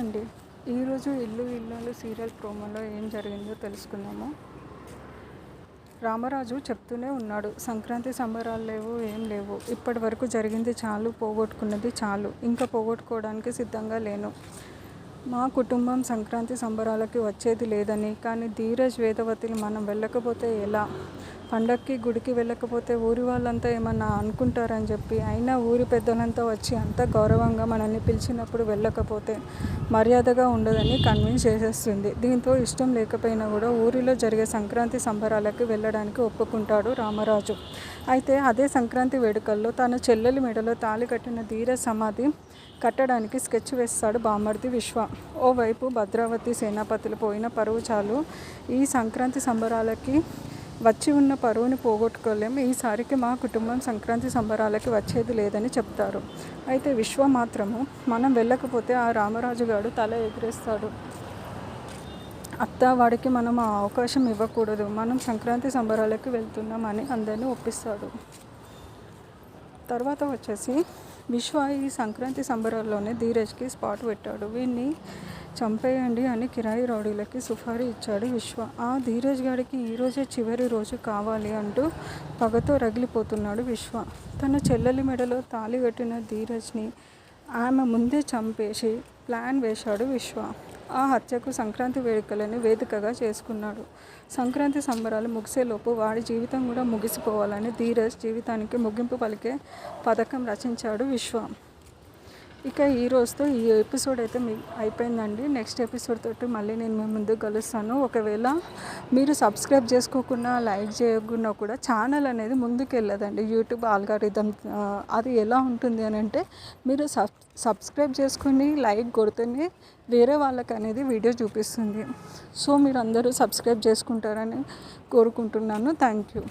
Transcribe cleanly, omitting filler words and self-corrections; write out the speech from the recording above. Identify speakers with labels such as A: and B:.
A: అండి. ఈరోజు ఇల్లు ఇల్లాలు సీరియల్ ప్రోమోలో ఏం జరిగిందో తెలుసుకుందాము. రామరాజు చెప్తూనే ఉన్నాడు, సంక్రాంతి సంబరాలు లేవు, ఏం లేవు. ఇప్పటి వరకు జరిగింది చాలు, పోగొట్టుకున్నది చాలు. ఇంకా పోగొట్టుకోవడానికి సిద్ధంగా లేను. మా కుటుంబం సంక్రాంతి సంబరాలకి వచ్చేది లేదని, కానీ ధీరజ్, వేదవతిని మనం వెళ్ళకపోతే ఎలా? పండక్కి గుడికి వెళ్ళకపోతే ఊరి వాళ్ళంతా ఏమన్నా అనుకుంటారని చెప్పి, అయినా ఊరి పెద్దలంతా వచ్చి అంత గౌరవంగా మనల్ని పిలిచినప్పుడు వెళ్ళకపోతే మర్యాదగా ఉండదని కన్విన్స్ చేసేస్తుంది. దీంతో ఇష్టం లేకపోయినా కూడా ఊరిలో జరిగే సంక్రాంతి సంబరాలకి వెళ్ళడానికి ఒప్పుకుంటాడు రామరాజు. అయితే అదే సంక్రాంతి వేడుకల్లో తన చెల్లెలి మెడలో తాళి కట్టిన ధీరజ్ సమాధి కట్టడానికి స్కెచ్ వేస్తాడు బామ్మర్ది విశ్వ. ఓవైపు భద్రావతి సేనాపతులు పోయిన పరువు చాలు, ఈ సంక్రాంతి సంబరాలకి వచ్చి ఉన్న పరువుని పోగొట్టుకోలేం, ఈసారికి మా కుటుంబం సంక్రాంతి సంబరాలకి వచ్చేది లేదని చెప్తారు. అయితే విశ్వ మాత్రము మనం వెళ్ళకపోతే ఆ రామరాజు గారు తల ఎగిరేస్తాడు. అత్త, వాడికి మనం ఆ అవకాశం ఇవ్వకూడదు, మనం సంక్రాంతి సంబరాలకి వెళ్తున్నామని అందరినీ ఒప్పిస్తాడు. తర్వాత వచ్చేసి విశ్వ ఈ సంక్రాంతి సంబరాల్లోనే ధీరజ్కి స్పాట్ పెట్టాడు. వీడిని చంపేయండి అని కిరాయి రౌడీలకి సుఫారీ ఇచ్చాడు విశ్వ. ఆ ధీరజ్ గాడికి ఈరోజే చివరి రోజు కావాలి అంటూ పగతో రగిలిపోతున్నాడు విశ్వ. తన చెల్లెలి మెడలో తాళి కట్టిన ధీరజ్ని ఆమె ముందే చంపేసి ప్లాన్ వేశాడు విశ్వ. ఆ హత్యకు సంక్రాంతి వేడుకలని వేదికగా చేసుకున్నాడు. సంక్రాంతి సంబరాలు ముగిసేలోపు వాడి జీవితం కూడా ముగిసిపోవాలని ధీరజ్ జీవితానికి ముగింపు పలికే పథకం రచించాడు విశ్వ. ఇక ఈ రోజుతో ఈ ఎపిసోడ్ అయితే అయిపోయిందండి. నెక్స్ట్ ఎపిసోడ్ తోటి మళ్ళీ నేను మీ ముందుకు కలుస్తాను. ఒకవేళ మీరు సబ్స్క్రైబ్ చేసుకోకుండా, లైక్ చేయకుండా కూడా ఛానల్ అనేది ముందుకు వెళ్ళదండి. యూట్యూబ్ ఆల్గారిథం అది ఎలా ఉంటుంది అని అంటే, మీరు సబ్స్క్రైబ్ చేసుకొని లైక్ కొడితేనే వేరే వాళ్ళకి అనేది వీడియో చూపిస్తుంది. సో మీరు అందరూ సబ్స్క్రైబ్ చేసుకుంటారని కోరుకుంటున్నాను. Thank you.